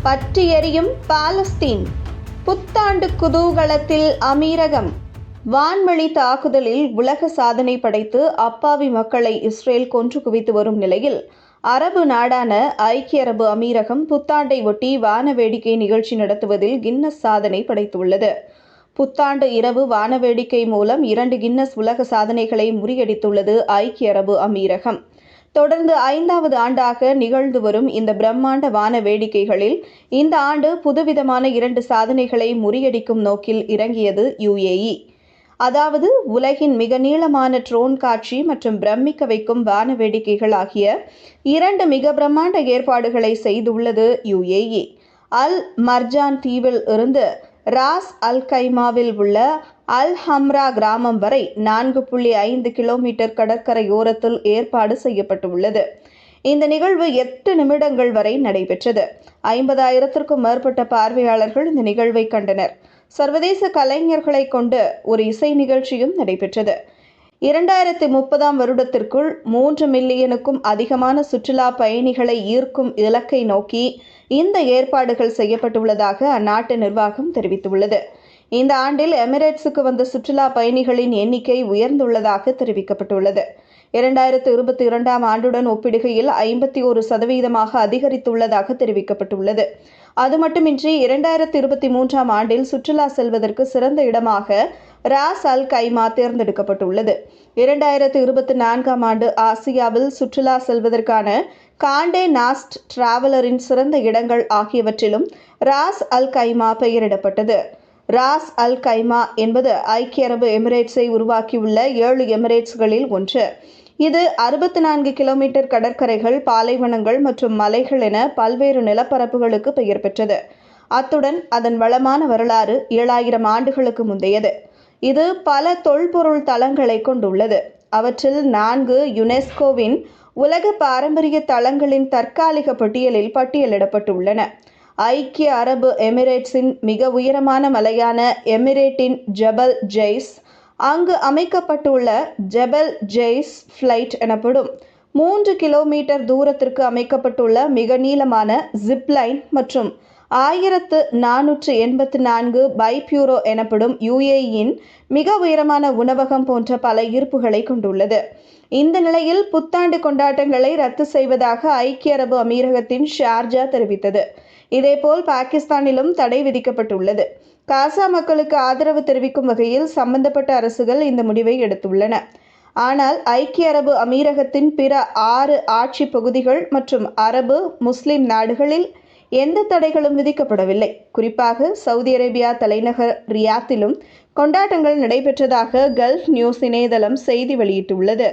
பற்றி எரியும் பாலஸ்தீன். புத்தாண்டு குதூகலத்தில் அமீரகம். வான்வழி தாக்குதலில் உலக சாதனை படைத்து அப்பாவி மக்களை இஸ்ரேல் கொன்று குவித்து வரும் நிலையில் அரபு நாடான ஐக்கிய அரபு அமீரகம் புத்தாண்டை ஒட்டி வான வேடிக்கை நிகழ்ச்சி நடத்துவதில் கின்னஸ் சாதனை படைத்துள்ளது. புத்தாண்டு இரவு வானவேடிக்கை மூலம் 2 கின்னஸ் உலக சாதனைகளை முறியடித்துள்ளது ஐக்கிய அரபு அமீரகம். தொடர்ந்து 5வது ஆண்டாக நிகழ்ந்து வரும் இந்த பிரம்மாண்ட வான வேடிக்கைகளில் இந்த ஆண்டு புதுவிதமான 2 சாதனைகளை முறியடிக்கும் நோக்கில் இறங்கியது UAE. அதாவது உலகின் மிக நீளமான ட்ரோன் காட்சி மற்றும் பிரமிக்க வைக்கும் வான வேடிக்கைகள் ஆகிய 2 மிக பிரம்மாண்ட ஏற்பாடுகளை செய்துள்ளது UAE. அல் மர்ஜான் தீவில் இருந்து ராஸ் அல் கைமாவில் உள்ள அல் ஹம்ரா கிராமம் வரை 4.5 கிலோமீட்டர் கடற்கரையோரத்தில் ஏற்பாடு செய்யப்பட்டுள்ளது. இந்த நிகழ்வு 8 நிமிடங்கள் வரை நடைபெற்றது. 50,000க்கும் மேற்பட்ட பார்வையாளர்கள் இந்த நிகழ்வை கண்டனர். சர்வதேச கலைஞர்களை கொண்டு ஒரு இசை நிகழ்ச்சியும் நடைபெற்றது. 2030ஆம் வருடத்திற்குள் 3 மில்லியனுக்கும் அதிகமான சுற்றுலா பயணிகளை ஈர்க்கும் இலக்கை நோக்கி இந்த ஏற்பாடுகள் செய்யப்பட்டுள்ளதாக அந்நாட்டு நிர்வாகம் தெரிவித்துள்ளது. இந்த ஆண்டில் எமிரேட்ஸுக்கு வந்த சுற்றுலா பயணிகளின் எண்ணிக்கை உயர்ந்துள்ளதாக தெரிவிக்கப்பட்டுள்ளது. 2022ஆம் ஆண்டுடன் ஒப்பிடுகையில் 51% அதிகரித்துள்ளதாக தெரிவிக்கப்பட்டுள்ளது. அது மட்டுமின்றி 2023ஆம் ஆண்டில் சுற்றுலா செல்வதற்கு சிறந்த இடமாக ராஸ் அல் கைமா தேர்ந்தெடுக்கப்பட்டுள்ளது. 2024ஆம் ஆண்டு ஆசியாவில் சுற்றுலா செல்வதற்கான காண்டே நாஸ்ட் டிராவலரின் சிறந்த இடங்கள் ஆகியவற்றிலும் ராஸ் அல் கைமா பெயரிடப்பட்டது. ராஸ் அல் கைமா என்பது ஐக்கிய அரபு எமிரேட்ஸை உருவாக்கியுள்ள 7 எமிரேட்ஸ்களில் ஒன்று. இது 64 கிலோமீட்டர் கடற்கரைகள், பாலைவனங்கள் மற்றும் மலைகள் என பல்வேறு நிலப்பரப்புகளுக்கு பெயர் பெற்றது. அத்துடன் அதன் வளமான வரலாறு 7000 ஆண்டுகளுக்கு முந்தையது. இது பல தொல்பொருள் தளங்களை கொண்டுள்ளது. அவற்றில் 4 யுனெஸ்கோவின் உலக பாரம்பரிய தளங்களின் தற்காலிக பட்டியலில் பட்டியலிடப்பட்டுள்ளன. ஐக்கிய அரபு எமிரேட்ஸின் மிக உயரமான மலையான எமிரேட்டின் ஜபல் ஜெய்ஸ், அங்கு அமைக்கப்பட்டுள்ள ஜபல் ஜெய்ஸ் ஃப்ளைட் எனப்படும் 3 கிலோமீட்டர் தூரத்திற்கு அமைக்கப்பட்டுள்ள மிக நீளமான ஜிப்லைன் மற்றும் 1484 பைப்யூரோ எனப்படும் UAEயின் மிக உயரமான உணவகம் போன்ற பல ஈர்ப்புகளை கொண்டுள்ளது. இந்த நிலையில் புத்தாண்டு கொண்டாட்டங்களை ரத்து செய்வதாக ஐக்கிய அரபு அமீரகத்தின் ஷார்ஜா தெரிவித்தது. இதேபோல் பாகிஸ்தானிலும் தடை விதிக்கப்பட்டுள்ளது. காசா மக்களுக்கு ஆதரவு தெரிவிக்கும் வகையில் சம்பந்தப்பட்ட அரசுகள் இந்த முடிவை எடுத்துள்ளன. ஆனால் ஐக்கிய அரபு அமீரகத்தின் பிற 6 ஆட்சி பகுதிகள் மற்றும் அரபு முஸ்லிம் நாடுகளில் எந்த தடைகளும் விதிக்கப்படவில்லை. குறிப்பாக சவுதி அரேபியா தலைநகர் ரியாத்திலும் கொண்டாட்டங்கள் நடைபெற்றதாக கல்ஃப் நியூஸ் இணையதளம் செய்தி வெளியிட்டுள்ளது.